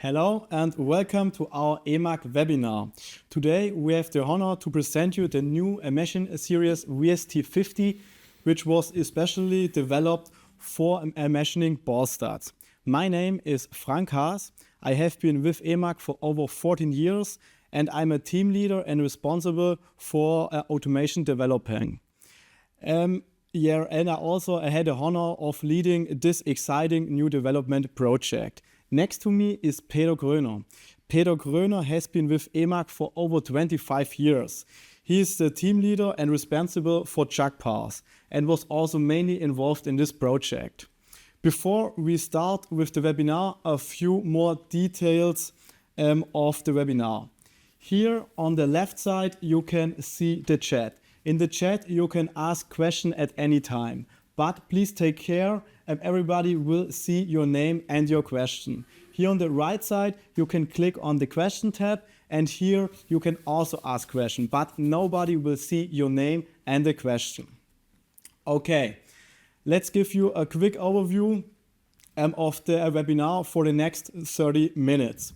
Hello and welcome to our EMAG webinar. Today we have the honor to present you the new emission series VST50, which was especially developed for emissioning ball studs. My name is Frank Haas. I have been with EMAG for over 14 years and I'm a team leader and responsible for automation developing. And I also had the honor of leading this exciting new development project. Next to me is Peter Gröner. Peter Gröner has been with EMAG for over 25 years. He is the team leader and responsible for jug paths and was also mainly involved in this project. Before we start with the webinar, a few more details of the webinar. Here on the left side you can see the chat. In the chat you can ask questions at any time. But please take care and everybody will see your name and your question. Here on the right side you can click on the question tab and here you can also ask questions, but nobody will see your name and the question. Okay, let's give you a quick overview of the webinar for the next 30 minutes.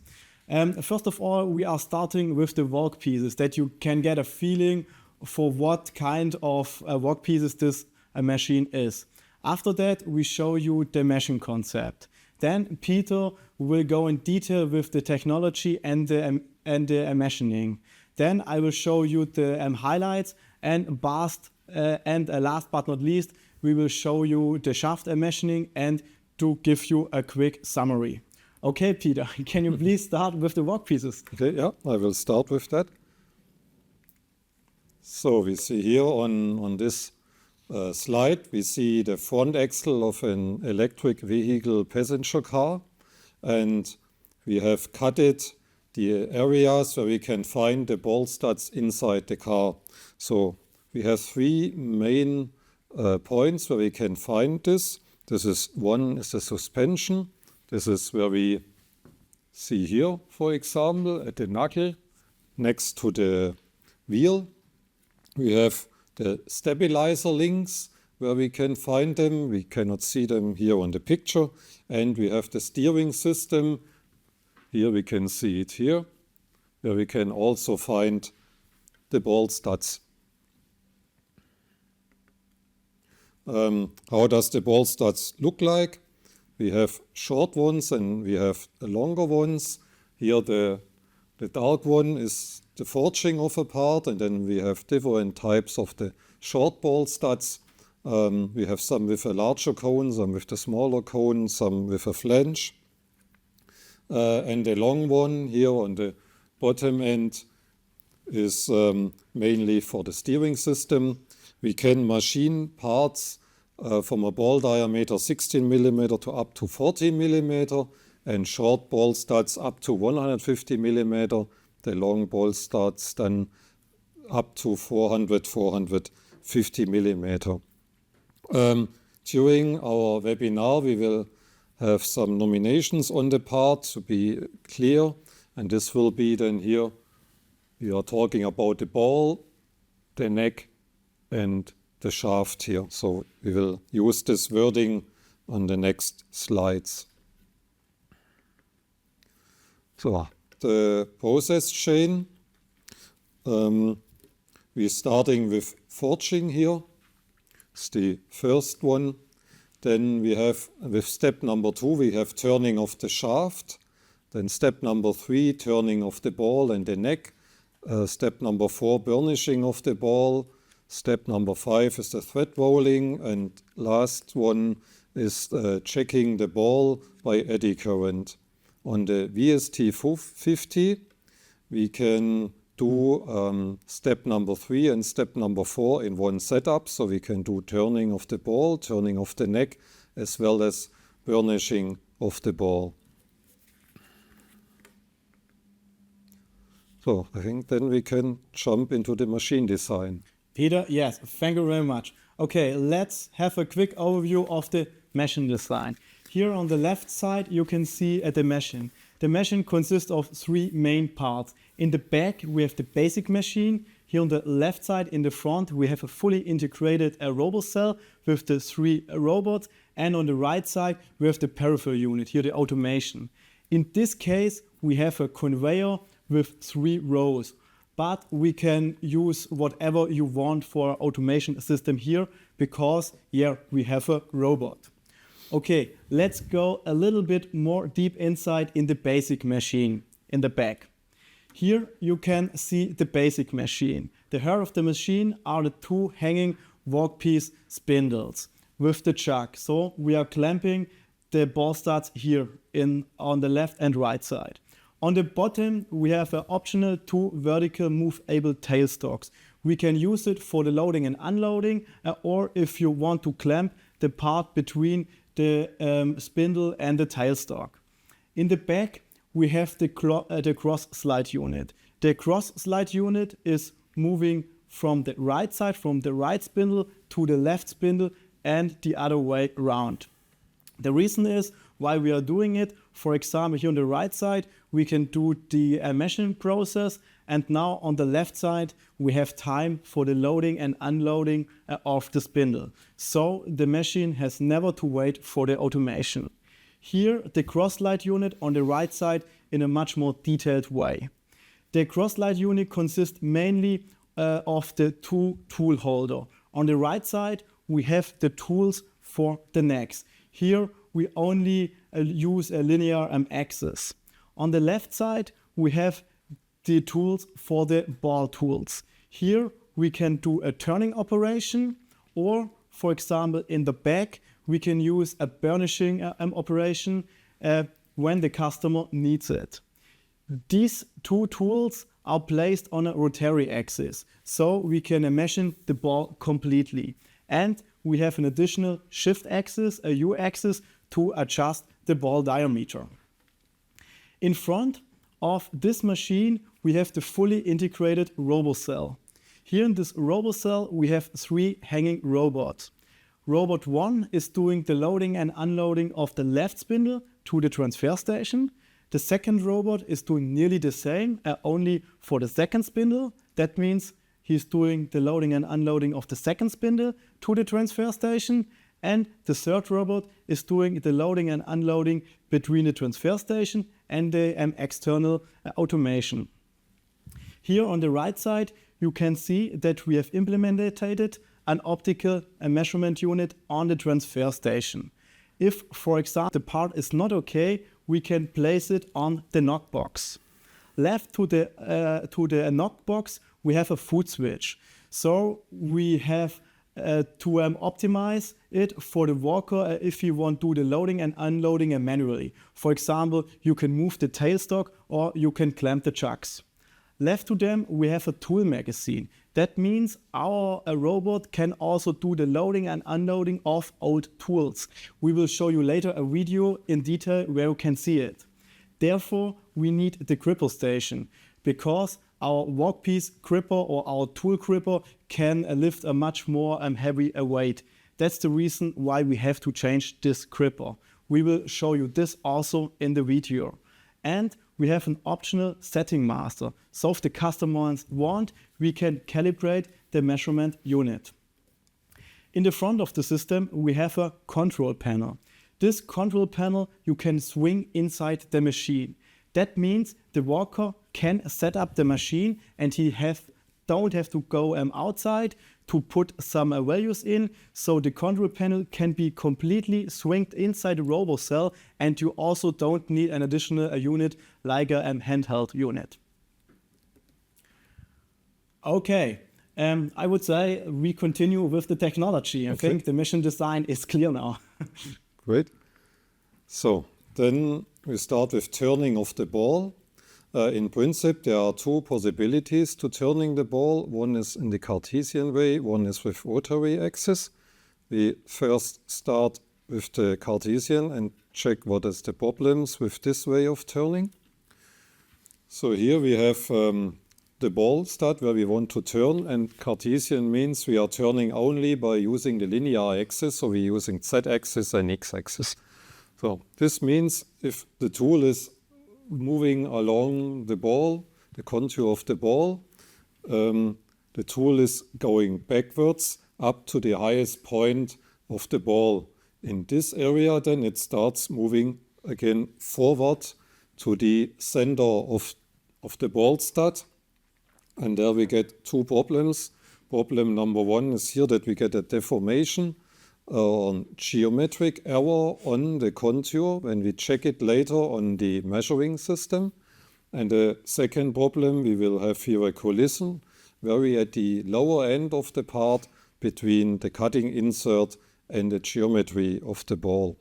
First of all, we are starting with the workpieces that you can get a feeling for what kind of workpieces this machine is. After that, we show you the meshing concept. Then Peter will go in detail with the technology and the machining. Then I will show you the highlights and last but not least, we will show you the shaft machining and to give you a quick summary. Okay, Peter, can you please start with the workpieces? Okay, yeah, I will start with that. So we see here on this slide, we see the front axle of an electric vehicle passenger car, and we have cutted the areas where we can find the ball studs inside the car. So we have three main points where we can find this. One is the suspension. This is where we see here, for example, at the knuckle next to the wheel. We have the stabilizer links where we can find them. We cannot see them here on the picture. And we have the steering system. Here we can see it here, where we can also find the ball studs. How does the ball studs look like? We have short ones and we have longer ones. Here the dark one is the forging of a part, and then we have different types of the short ball studs. We have some with a larger cone, some with the smaller cone, some with a flange. And the long one here on the bottom end is mainly for the steering system. We can machine parts from a ball diameter 16 mm to up to 40 mm and short ball studs up to 150 mm. The long ball studs then up to 450 mm. During our webinar we will have some nominations on the part to be clear, and this will be then here. We are talking about the ball, the neck and the shaft here. So we will use this wording on the next slides. So the process chain, we're starting with forging here. It's the first one. Then we have, with step number 2, we have turning of the shaft. Then step number 3, turning of the ball and the neck. Step number 4, burnishing of the ball. Step number 5 is the thread rolling. And last one is checking the ball by eddy current. On the VST50, we can do step number 3 and step number 4 in one setup. So we can do turning of the ball, turning of the neck, as well as burnishing of the ball. So I think then we can jump into the machine design. Peter, yes, thank you very much. Okay, let's have a quick overview of the machine design. Here on the left side you can see the machine. The machine consists of 3 main parts. In the back we have the basic machine. Here on the left side in the front we have a fully integrated robot cell with the 3 robots, and on the right side we have the peripheral unit, here the automation. In this case, we have a conveyor with 3 rows, but we can use whatever you want for automation system here because here we have a robot. Okay, let's go a little bit more deep inside in the basic machine in the back. Here you can see the basic machine. The heart of the machine are the 2 hanging workpiece spindles with the chuck. So we are clamping the ball studs here on the left and right side. On the bottom we have an optional 2 vertical move-able tailstocks. We can use it for the loading and unloading or if you want to clamp the part between the spindle and the tailstock. In the back we have the cross slide unit. The cross slide unit is moving from the right side, from the right spindle to the left spindle and the other way around. The reason is why we are doing it. For example, here on the right side, we can do the meshing process, and now on the left side, we have time for the loading and unloading of the spindle. So the machine has never to wait for the automation. Here, the cross-slide unit on the right side in a much more detailed way. The cross-slide unit consists mainly of the 2 tool holder. On the right side, we have the tools for the necks. Here, we only use a linear axis. On the left side, we have the tools for the ball tools. Here, we can do a turning operation, or, for example, in the back, we can use a burnishing operation when the customer needs it. These 2 tools are placed on a rotary axis, so we can machine the ball completely. And we have an additional shift axis, a U axis, to adjust the ball diameter. In front of this machine, we have the fully integrated RoboCell. Here in this RoboCell, we have 3 hanging robots. Robot 1 is doing the loading and unloading of the left spindle to the transfer station. The second robot is doing nearly the same, only for the second spindle. That means he's doing the loading and unloading of the second spindle to the transfer station. And the third robot is doing the loading and unloading between the transfer station and the external automation. Here on the right side, you can see that we have implemented an optical measurement unit on the transfer station. If, for example, the part is not okay, we can place it on the knock box. Left to the knock box, we have a foot switch. So we have to optimize it for the worker if you want to do the loading and unloading manually. For example, you can move the tailstock or you can clamp the chucks. Left to them, we have a tool magazine. That means our robot can also do the loading and unloading of old tools. We will show you later a video in detail where you can see it. Therefore, we need the gripper station because our workpiece gripper or our tool gripper can lift a much more heavy weight. That's the reason why we have to change this gripper. We will show you this also in the video. And we have an optional setting master. So if the customers want, we can calibrate the measurement unit. In the front of the system, we have a control panel. This control panel you can swing inside the machine. That means the worker can set up the machine and he don't have to go outside to put some values in. So the control panel can be completely swinged inside the RoboCell, and you also don't need an additional unit like a handheld unit. Okay, I would say we continue with the technology. I think the mission design is clear now. Great. So then we start with turning of the ball. In principle, there are 2 possibilities to turning the ball. One is in the Cartesian way, one is with rotary axis. We first start with the Cartesian and check what is the problems with this way of turning. So here we have the ball stud where we want to turn, and Cartesian means we are turning only by using the linear axis, so we're using z-axis and x-axis. So this means if the tool is moving along the ball, the contour of the ball, the tool is going backwards up to the highest point of the ball. In this area then it starts moving again forward to the center of the ball stud. And there we get two problems. Problem number one is here that we get a deformation or geometric error on the contour when we check it later on the measuring system. And the second problem, we will have here a collision very at the lower end of the part between the cutting insert and the geometry of the ball.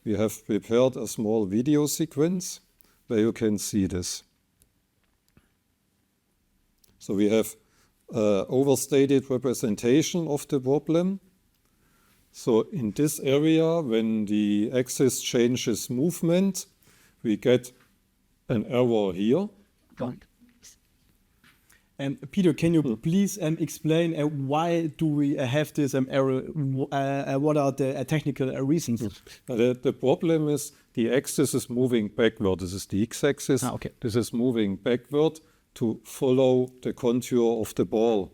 We have prepared a small video sequence where you can see this. So we have overstated representation of the problem. So in this area, when the axis changes movement, we get an error here. Peter, can you please explain why do we have this error? What are the technical reasons? The problem is the axis is moving backward. This is the x-axis. Okay. This is moving backward to follow the contour of the ball.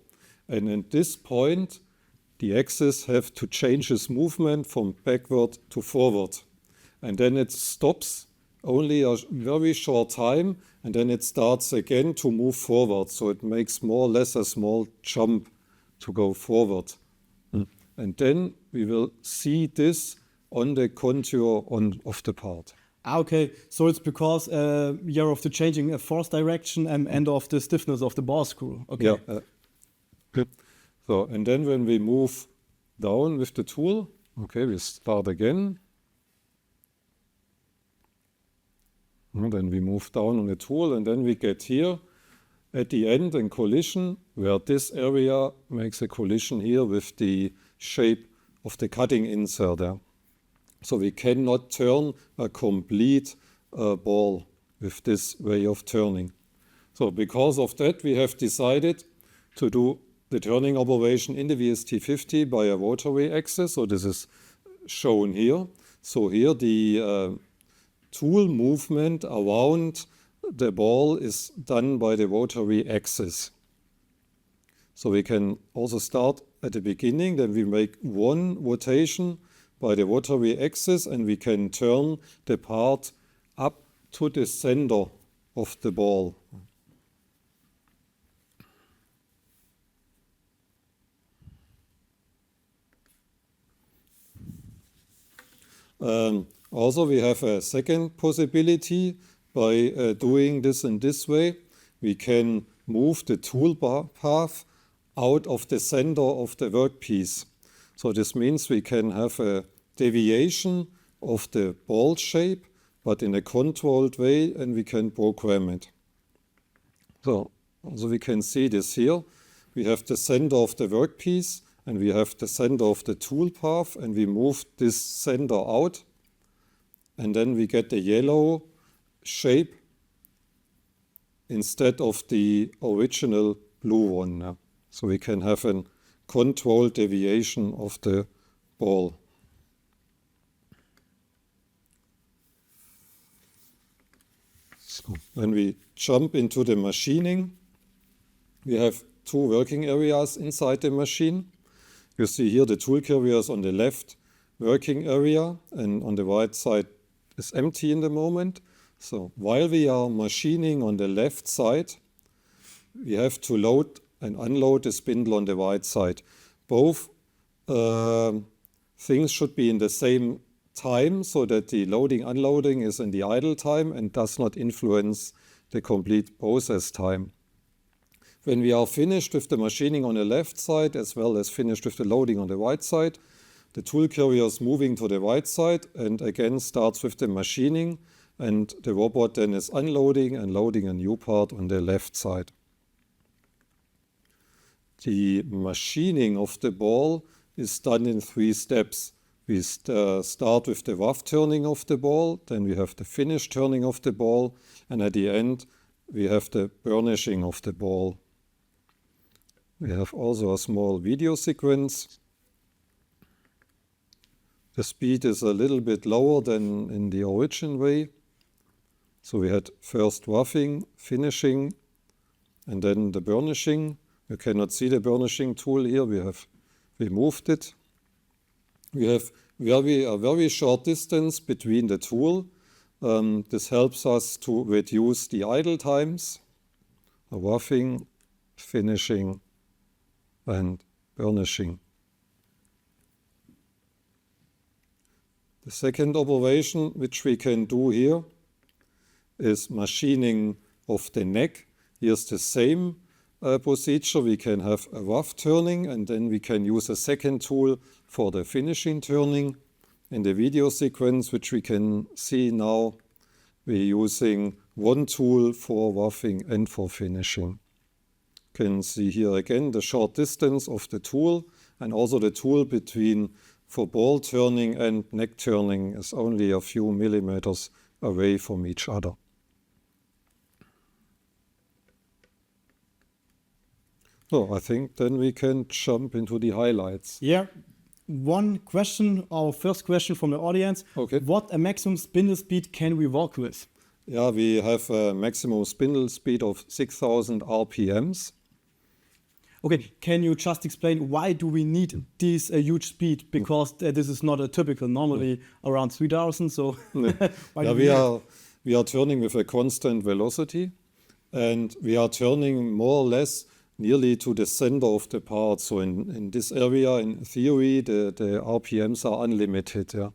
And at this point, the axis have to change its movement from backward to forward. And then it stops only a very short time, and then it starts again to move forward. So it makes more or less a small jump to go forward. And then we will see this on the contour of the part. Okay, so it's because of the changing force direction and of the stiffness of the ball screw. Okay. Yeah. Good. So, and then when we move down with the tool, okay, we start again. And then we move down on the tool, and then we get here at the end a collision where this area makes a collision here with the shape of the cutting insert there. So we cannot turn a complete ball with this way of turning. So because of that, we have decided to do the turning operation in the VST50 by a rotary axis. So this is shown here. So here the tool movement around the ball is done by the rotary axis. So we can also start at the beginning, then we make one rotation by the rotary axis, and we can turn the part up to the center of the ball. Also, we have a second possibility by doing this in this way. We can move the tool path out of the center of the workpiece. So this means we can have a deviation of the ball shape, but in a controlled way, and we can program it. So we can see this here. We have the center of the workpiece, and we have the center of the tool path, and we move this center out, and then we get the yellow shape instead of the original blue one. Yeah. So we can have a controlled deviation of the ball. So when we jump into the machining, we have two working areas inside the machine. You see here the tool carrier is on the left working area, and on the right side is empty in the moment. So while we are machining on the left side, we have to load and unload the spindle on the right side. Both things should be in the same time so that the loading unloading is in the idle time and does not influence the complete process time. When we are finished with the machining on the left side as well as finished with the loading on the right side, the tool carrier is moving to the right side and again starts with the machining, and the robot then is unloading and loading a new part on the left side. The machining of the ball is done in 3 steps. We start with the rough turning of the ball, then we have the finished turning of the ball, and at the end we have the burnishing of the ball. We have also a small video sequence. The speed is a little bit lower than in the origin way. So we had first roughing, finishing, and then the burnishing. You cannot see the burnishing tool here. We have removed it. We have a very short distance between the tool This helps us to reduce the idle times, roughing, finishing, and burnishing. The second operation which we can do here is machining of the neck. Here's the same procedure. We can have a rough turning, and then we can use a second tool for the finishing turning. In the video sequence, which we can see now, we're using one tool for roughing and for finishing. You can see here again the short distance of the tool, and also the tool between for ball turning and neck turning is only a few millimeters away from each other. So I think then we can jump into the highlights. Yeah. One question, our first question from the audience. Okay. What a maximum spindle speed can we work with? Yeah, we have a maximum spindle speed of 6,000 RPMs. Okay, can you just explain why do we need this huge speed? Because this is not a typical, normally around 3,000. So why do we are turning with a constant velocity, and we are turning more or less nearly to the center of the part. So in this area, in theory, the RPMs are unlimited. Yeah?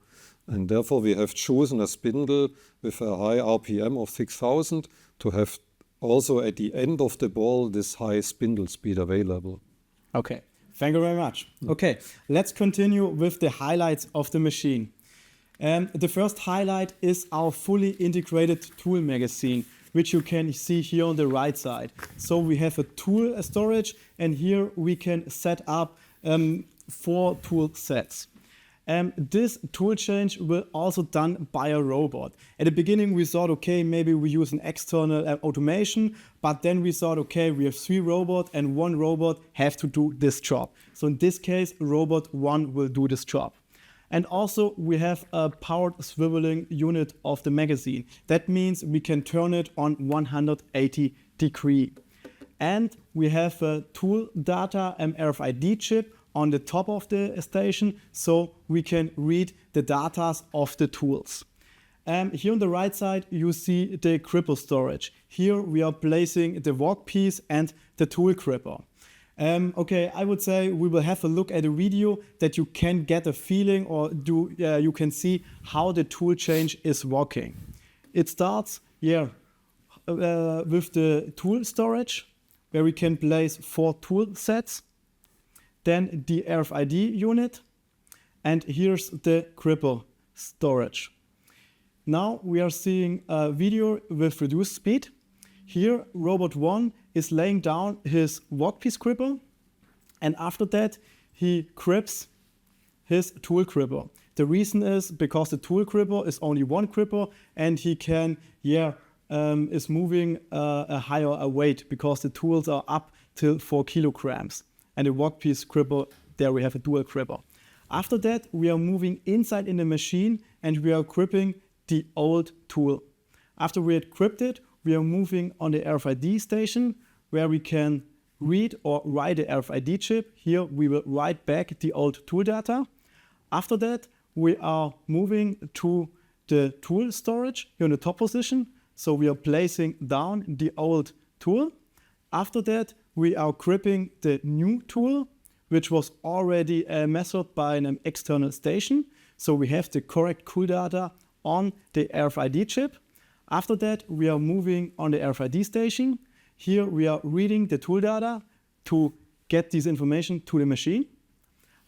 And therefore, we have chosen a spindle with a high RPM of 6,000 to have also at the end of the ball this high spindle speed available. Okay, thank you very much. Okay, let's continue with the highlights of the machine. The first highlight is our fully integrated tool magazine, which you can see here on the right side. So we have a tool storage, and here we can set up 4 tool sets. This tool change will also done by a robot. At the beginning we thought, okay, maybe we use an external automation, but then we thought, okay, we have 3 robots and 1 robot have to do this job. So in this case, robot 1 will do this job. And also we have a powered swiveling unit of the magazine. That means we can turn it on 180 degrees. And we have a tool data RFID chip on the top of the station, so we can read the data of the tools. Here on the right side, you see the gripper storage. Here we are placing the workpiece and the tool gripper. Okay, I would say we will have a look at a video that you can get a feeling or you can see how the tool change is working. It starts here with the tool storage, where we can place 4 tool sets, then the RFID unit, and here's the gripper storage. Now we are seeing a video with reduced speed. Here, robot 1 is laying down his workpiece gripper, and after that, he grips his tool gripper. The reason is because the tool gripper is only 1 gripper, and he can, is moving a higher weight because the tools are up till 4 kilograms. And the workpiece gripper, there we have a dual gripper. After that, we are moving inside in the machine and we are gripping the old tool. After we had gripped it, we are moving on the RFID station where we can read or write the RFID chip. Here we will write back the old tool data. After that, we are moving to the tool storage here in the top position. So we are placing down the old tool. After that, we are gripping the new tool, which was already measured by an external station. So we have the correct cool data on the RFID chip. After that, we are moving on the RFID station. Here we are reading the tool data to get this information to the machine.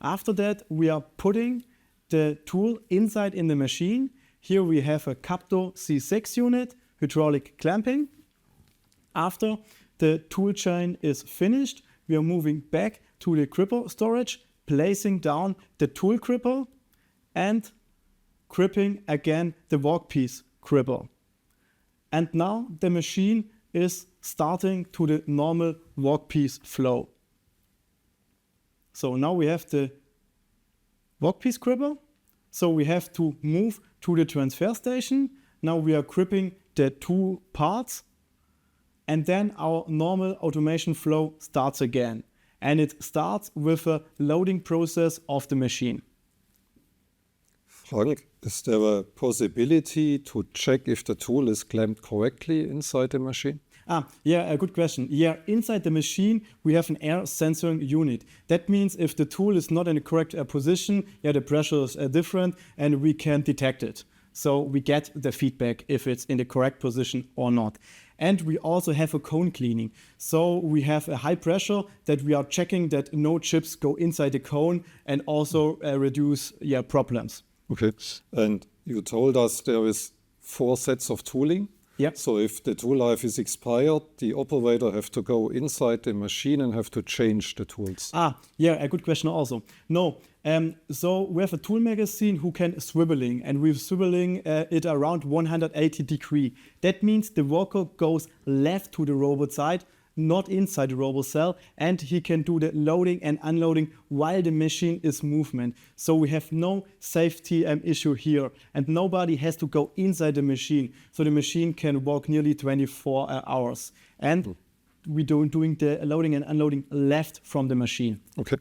After that, we are putting the tool inside in the machine. Here we have a Capto C6 unit, hydraulic clamping. After the tool chain is finished, we are moving back to the gripper storage, placing down the tool gripper and gripping again the workpiece gripper. And now the machine is starting to the normal workpiece flow. So now we have the workpiece gripper. So we have to move to the transfer station. Now we are gripping the 2 parts. And then our normal automation flow starts again. And it starts with a loading process of the machine. Frank, is there a possibility to check if the tool is clamped correctly inside the machine? Yeah, a good question. Yeah, inside the machine, we have an air sensing unit. That means if the tool is not in the correct position, yeah, the pressure is different and we can detect it. So we get the feedback if it's in the correct position or not. And we also have a cone cleaning. So we have a high pressure that we are checking that no chips go inside the cone and also reduce problems. Okay, and you told us there is 4 sets of tooling. Yep. So if the tool life is expired, the operator have to go inside the machine and have to change the tools. Yeah, a good question also. No, so we have a tool magazine who can swiveling, and we're swiveling it around 180 degrees. That means the worker goes left to the robot side, not inside the robot cell, and he can do the loading and unloading while the machine is movement. So we have no safety issue here, and nobody has to go inside the machine. So the machine can work nearly 24 hours. And we doing the loading and unloading left from the machine. Okay.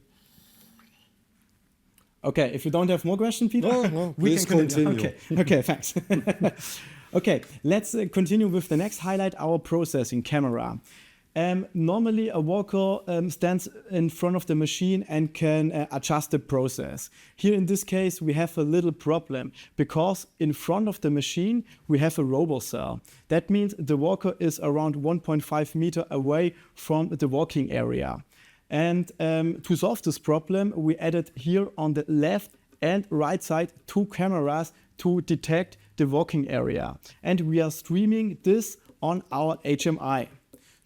Okay, if you don't have more questions, Peter, no, we please can continue. continue. Okay, thanks. Okay, let's continue with the next highlight, our processing camera. Normally, a worker stands in front of the machine and can adjust the process. Here in this case, we have a little problem because in front of the machine, we have a robocell. That means the worker is around 1.5 meters away from the working area. And to solve this problem, we added here on the left and right side 2 cameras to detect the working area. And we are streaming this on our HMI.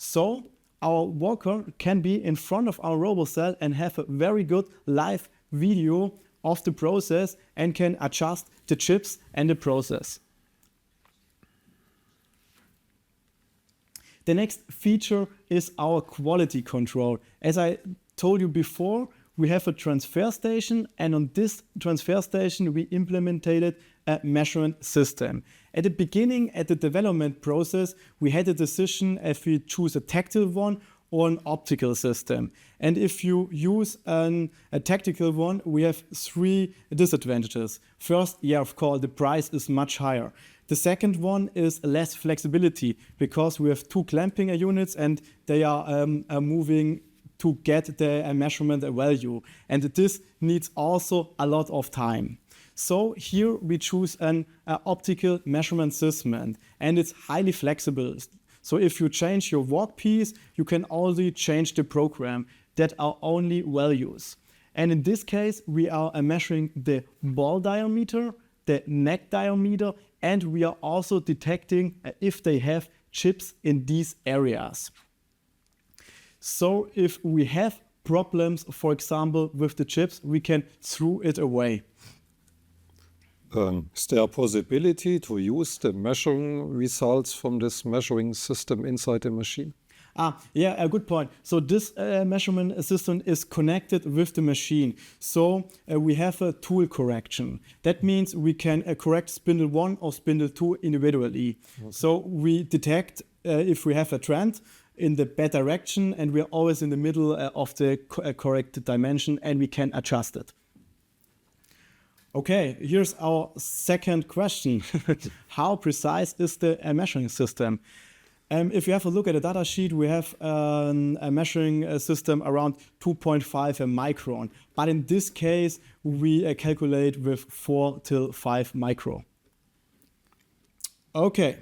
So our worker can be in front of our robocell and have a very good live video of the process and can adjust the chips and the process. The next feature is our quality control. As I told you before, we have a transfer station, and on this transfer station we implemented a measurement system. At the beginning, at the development process, we had a decision if we choose a tactile one or an optical system. And if you use a tactical one, we have 3 disadvantages. First, yeah, of course, the price is much higher. The second one is less flexibility because we have 2 clamping units and they are moving to get the measurement value. And this needs also a lot of time. So here we choose an optical measurement system, and it's highly flexible. So if you change your workpiece, you can also change the program that are only values. And in this case, we are measuring the ball diameter, the neck diameter, and we are also detecting if they have chips in these areas. So if we have problems, for example, with the chips, we can throw it away. Is there a possibility to use the measuring results from this measuring system inside the machine? Yeah, a good point. So this measurement system is connected with the machine. So we have a tool correction. That means we can correct spindle 1 or spindle 2 individually. Okay. So we detect if we have a trend in the bad direction, and we are always in the middle of the correct dimension, and we can adjust it. Okay, here's our second question. How precise is the measuring system? If you have a look at the data sheet, we have a measuring system around 2.5 micron. But in this case, we calculate with 4 till 5 micro. Okay,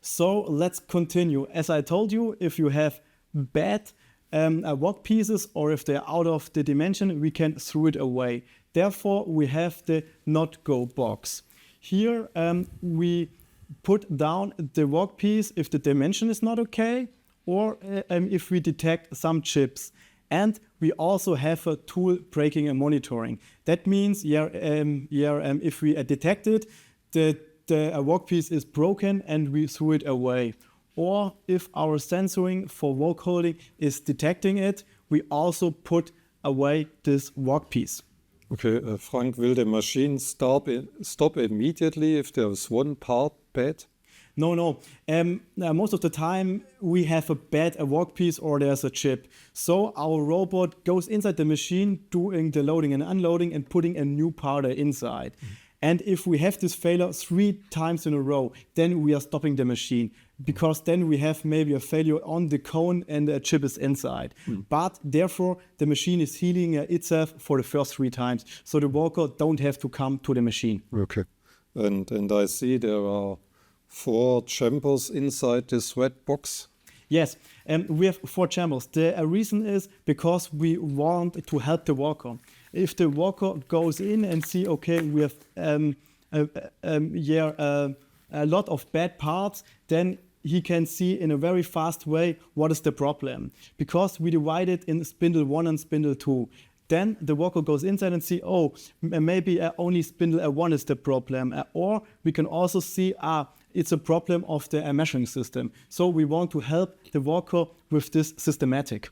so let's continue. As I told you, if you have bad work pieces or if they're out of the dimension, we can throw it away. Therefore, we have the not go box. Here we put down the workpiece if the dimension is not okay, or if we detect some chips. And we also have a tool breaking and monitoring. That means if we detect it, the workpiece is broken and we throw it away. Or if our sensoring for work holding is detecting it, we also put away this workpiece. Okay, Frank, will the machine stop immediately if there is one part bad? No. Most of the time we have a bad workpiece or there's a chip. So our robot goes inside the machine doing the loading and unloading and putting a new part inside. And if we have this failure 3 times in a row, then we are stopping the machine, because then we have maybe a failure on the cone and the chip is inside. But therefore, the machine is healing itself for the first 3 times. So the worker don't have to come to the machine. Okay. And I see there are 4 chambers inside this red box. Yes, we have 4 chambers. The reason is because we want to help the worker. If the worker goes in and see, okay, we have a lot of bad parts, then he can see in a very fast way what is the problem. Because we divide it in spindle 1 and spindle 2. Then the worker goes inside and see, oh, maybe only spindle 1 is the problem. Or we can also see, it's a problem of the measuring system. So we want to help the worker with this systematic.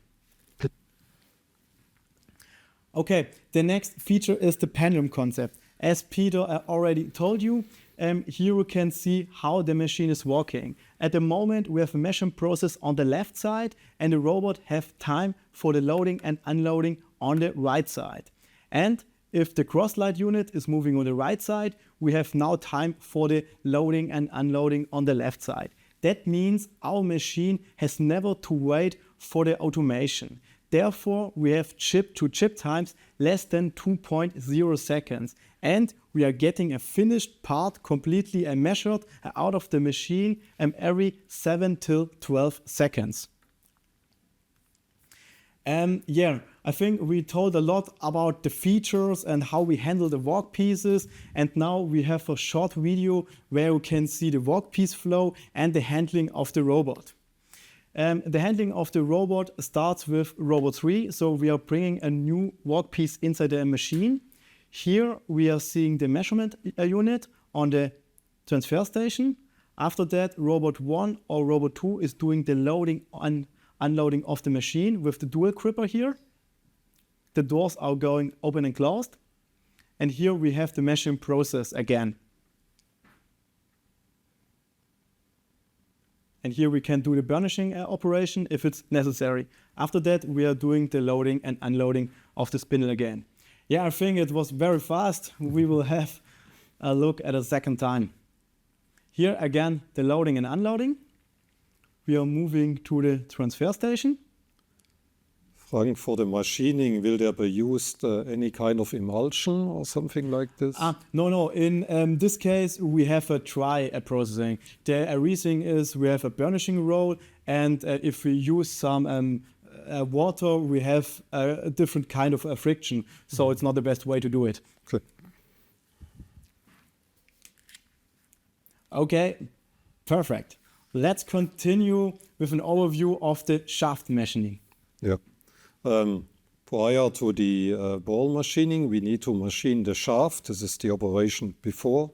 Okay, the next feature is the pendulum concept. As Peter already told you, here you can see how the machine is working. At the moment, we have a measurement process on the left side, and the robot have time for the loading and unloading on the right side. And if the cross-light unit is moving on the right side, we have now time for the loading and unloading on the left side. That means our machine has never to wait for the automation. Therefore, we have chip-to-chip times less than 2.0 seconds. And we are getting a finished part completely measured out of the machine every 7 till 12 seconds. I think we told a lot about the features and how we handle the workpieces. And now we have a short video where you can see the workpiece flow and the handling of the robot. The handling of the robot starts with robot 3. So we are bringing a new workpiece inside the machine. Here we are seeing the measurement unit on the transfer station. After that, robot 1 or robot 2 is doing the loading and unloading of the machine with the dual gripper here. The doors are going open and closed. And here we have the measuring process again. And here we can do the burnishing operation if it's necessary. After that, we are doing the loading and unloading of the spindle again. I think it was very fast. We will have a look at a second time. Here again, the loading and unloading. We are moving to the transfer station. Frank, for the machining, will there be used any kind of emulsion or something like this? No. In this case, we have a dry processing. The reason is we have a burnishing roll, and if we use some water, we have a different kind of friction. So it's not the best way to do it. Okay, perfect. Let's continue with an overview of the shaft machining. Yeah. Prior to the ball machining, we need to machine the shaft. This is the operation before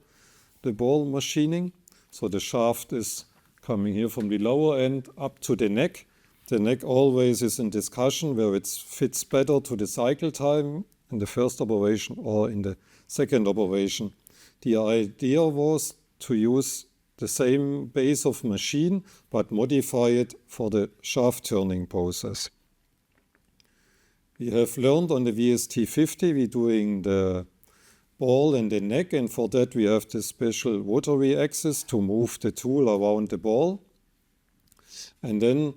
the ball machining. So the shaft is coming here from the lower end up to the neck. The neck always is in discussion where it fits better to the cycle time in the first operation or in the second operation. The idea was to use the same base of machine but modify it for the shaft turning process. We have learned on the VST50 we're doing the ball and the neck, and for that we have the special rotary axis to move the tool around the ball. And then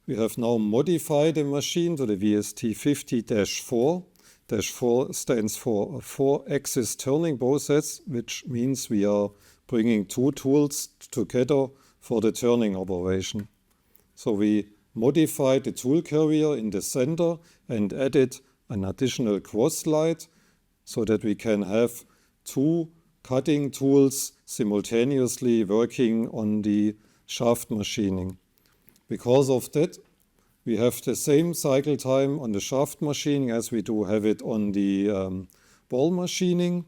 we have now modified the machine to the VST50-4. -4 stands for a 4-axis turning process, which means we are bringing 2 tools together for the turning operation. So we modified the tool carrier in the center and added an additional cross slide so that we can have 2 cutting tools simultaneously working on the shaft machining. Because of that, we have the same cycle time on the shaft machining as we do have it on the ball machining,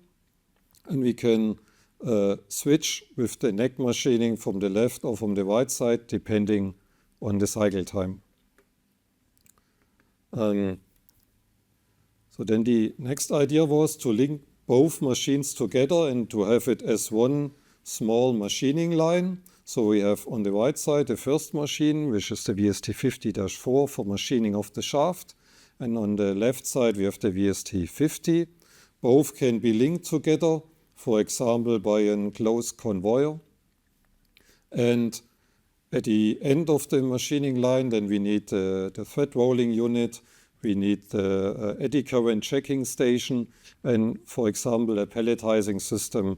and we can switch with the neck machining from the left or from the right side depending on the cycle time. So then the next idea was to link both machines together and to have it as one small machining line. So we have on the right side the first machine, which is the VST50-4 for machining of the shaft. And on the left side, we have the VST50. Both can be linked together, for example, by a closed conveyor. And at the end of the machining line, then we need the thread rolling unit, we need the eddy current checking station, and, for example, a pelletizing system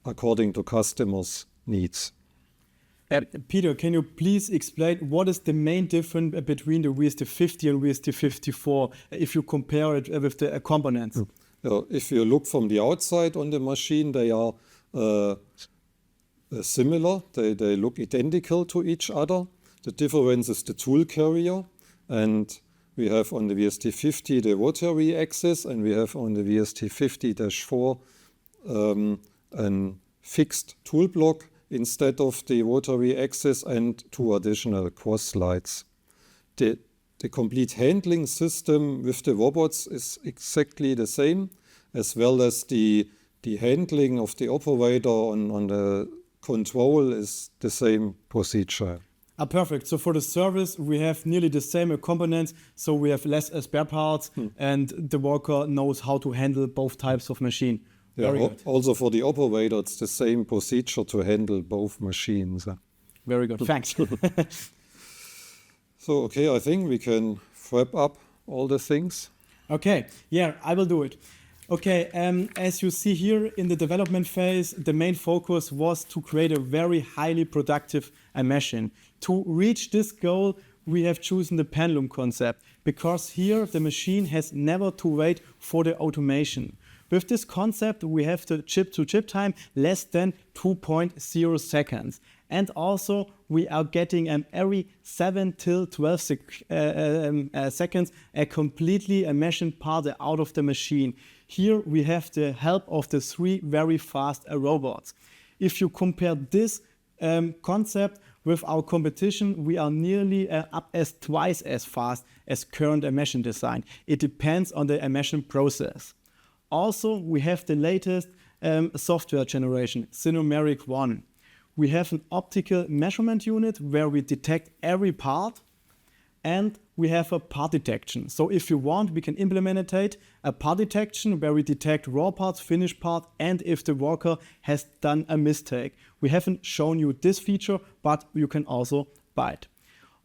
according to customers' needs. Peter, can you please explain what is the main difference between the VST50 and VST54 if you compare it with the components? If you look from the outside on the machine, they are similar. They look identical to each other. The difference is the tool carrier. And we have on the VST50 the rotary axis, and we have on the VST50-4 a fixed tool block instead of the rotary axis and 2 additional cross slides. The complete handling system with the robots is exactly the same, as well as the handling of the operator on the control is the same procedure. Perfect. So for the service, we have nearly the same components, so we have less spare parts, and the worker knows how to handle both types of machine. Very good. Also for the operator, it's the same procedure to handle both machines. Very good. Thanks. So, okay, I think we can wrap up all the things. Okay, yeah, I will do it. Okay, as you see here in the development phase, the main focus was to create a very highly productive machine. To reach this goal, we have chosen the pendulum concept, because here the machine has never to wait for the automation. With this concept, we have the chip-to-chip time less than 2.0 seconds. And also, we are getting every 7 till 12 seconds a completely machined part out of the machine. Here we have the help of the 3 very fast robots. If you compare this concept with our competition, we are nearly up as twice as fast as current machine design. It depends on the machine process. Also, we have the latest software generation, Cinemeric 1. We have an optical measurement unit where we detect every part, and we have a part detection. So if you want, we can implement a part detection where we detect raw parts, finished part, and if the worker has done a mistake. We haven't shown you this feature, but you can also buy it.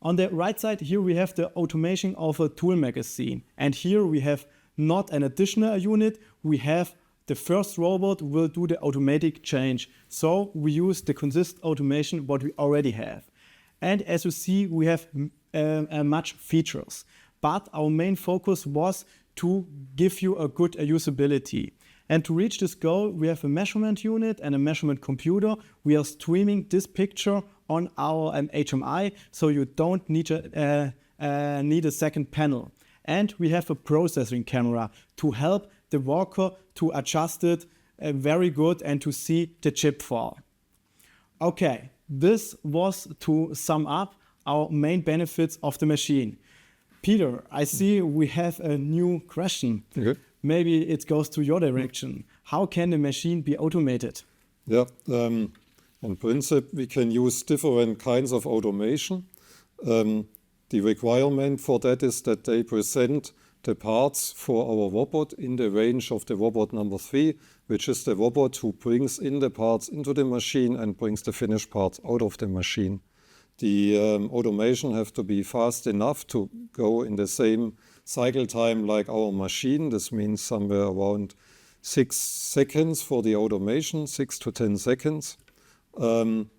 On the right side here, we have the automation of a tool magazine. And here we have not an additional unit, we have the first robot will do the automatic change. So we use the consistent automation what we already have. And as you see, we have much features. But our main focus was to give you a good usability. And to reach this goal, we have a measurement unit and a measurement computer. We are streaming this picture on our HMI, so you don't need a second panel. And we have a processing camera to help the worker to adjust it very good and to see the chip fall. Okay, this was to sum up our main benefits of the machine. Peter, I see we have a new question. Okay. Maybe it goes to your direction. How can the machine be automated? Yeah, in principle, we can use different kinds of automation. The requirement for that is that they present the parts for our robot in the range of the robot number 3, which is the robot who brings in the parts into the machine and brings the finished parts out of the machine. The automation have to be fast enough to go in the same cycle time like our machine. This means somewhere around 6 seconds for the automation, 6 to 10 seconds. And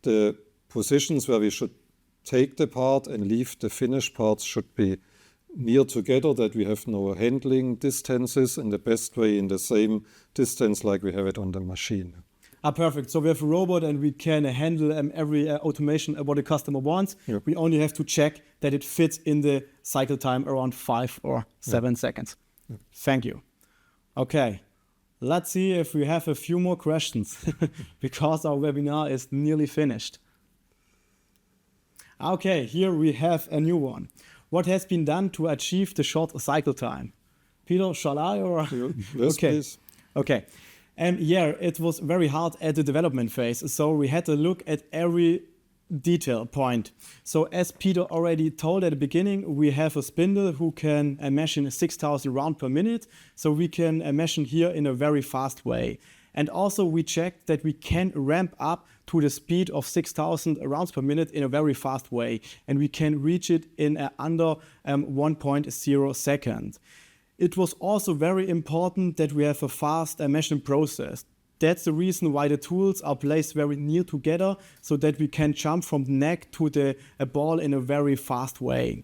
the positions where we should take the part and leave the finished parts should be near together, that we have no handling distances, in the best way in the same distance like we have it on the machine. Perfect. So we have a robot and we can handle every automation what the customer wants. Yeah. We only have to check that it fits in the cycle time around 5 or 7 seconds. Yeah. Thank you. Okay, let's see if we have a few more questions because our webinar is nearly finished. Okay, here we have a new one. What has been done to achieve the short cycle time? Peter, shall I or? Yes, Okay. please. Okay. Yeah, it was very hard at the development phase. So we had to look at every detail point. So as Peter already told at the beginning, we have a spindle who can machine 6,000 rounds per minute. So we can machine here in a very fast way. And also we checked that we can ramp up to the speed of 6,000 rounds per minute in a very fast way. And we can reach it in under 1.0 seconds. It was also very important that we have a fast machining process. That's the reason why the tools are placed very near together so that we can jump from the neck to the ball in a very fast way.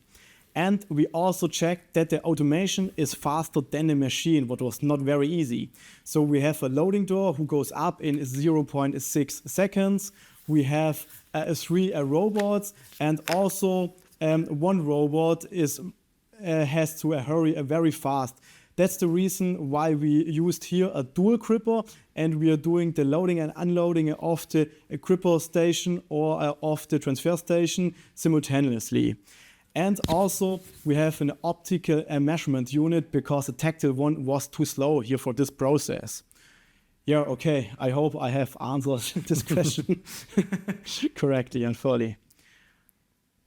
And we also checked that the automation is faster than the machine, what was not very easy. So we have a loading door who goes up in 0.6 seconds. We have 3 robots, and also one robot has to hurry very fast. That's the reason why we used here a dual gripper, and we are doing the loading and unloading of the gripper station or of the transfer station simultaneously. And also we have an optical measurement unit because the tactile one was too slow here for this process. Yeah, okay, I hope I have answered this question correctly and fully.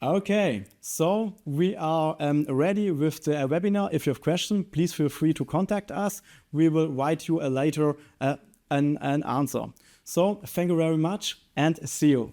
Okay, so we are ready with the webinar. If you have questions, please feel free to contact us. We will write you later an answer. So thank you very much and see you.